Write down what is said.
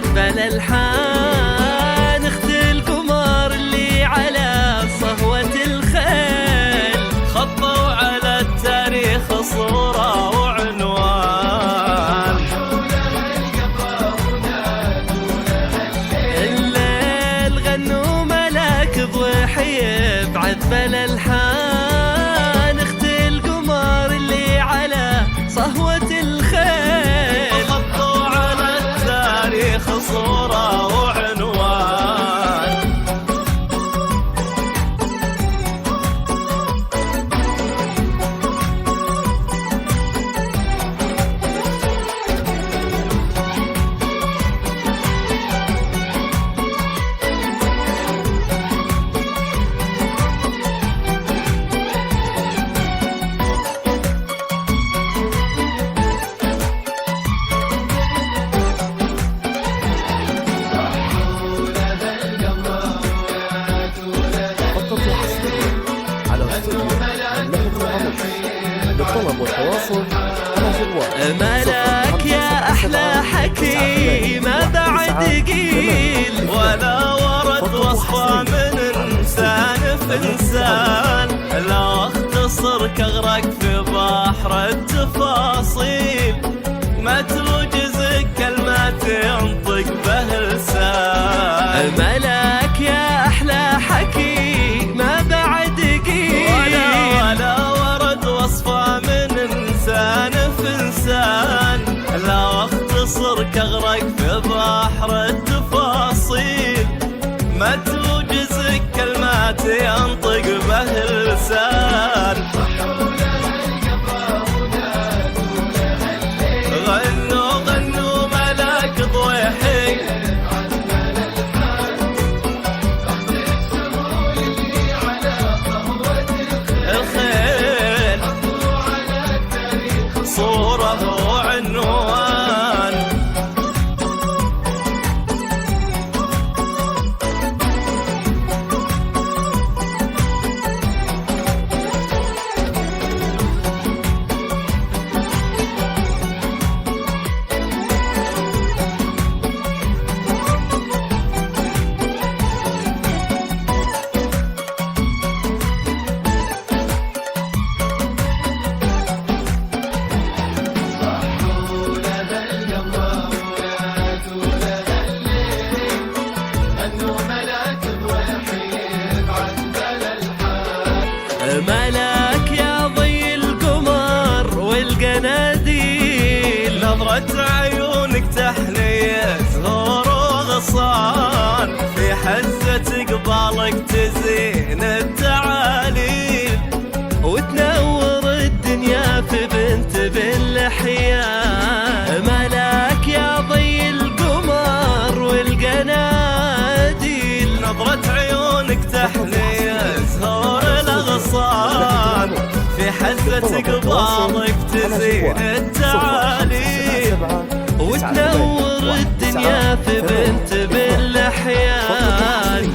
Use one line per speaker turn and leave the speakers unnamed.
عذب الألحان، اخت القمر اللي على صهوة الخيل، خطوا على التاريخ صورة وعنوان. الليل غنوا ملاك ضحية بعذب الألحان، اخت القمر اللي على صهوة الخيل،
خطوا على التاريخ صورة وعنوان.
للطلب والتواصل على جوال
ملاك يا أحلى حكي ما بعد قيل،
ولا ورد وصفة من إنسان في إنسان، لا أختصر كغرق في بحر التفاصيل، ما توجز كلمات ينطق به لسان.
ملاك يا أحلى حكي ما بعد قيل،
ولا ورد وصفة من إنسان في إنسان، لا أختصر كغرق في بحر التفاصيل، ما توجز كلمات ينطق به لسان. غنوا غنوا ملاك ضويحي، الخيل صورة وعنوان.
ملاك يا ضي القمر والقناديل،
نظرة عيونك تحنية زهور وغصان، في حزة قبالك تزين التعاليل،
وتنور الدنيا في بنت باللحيان. ملاك يا ضي القمر والقناديل،
نظرة عيونك تحنية زهور الأغصان، في حزة قبالك تزين التعاليل،
وتنور الدنيا في بنت باللحيان.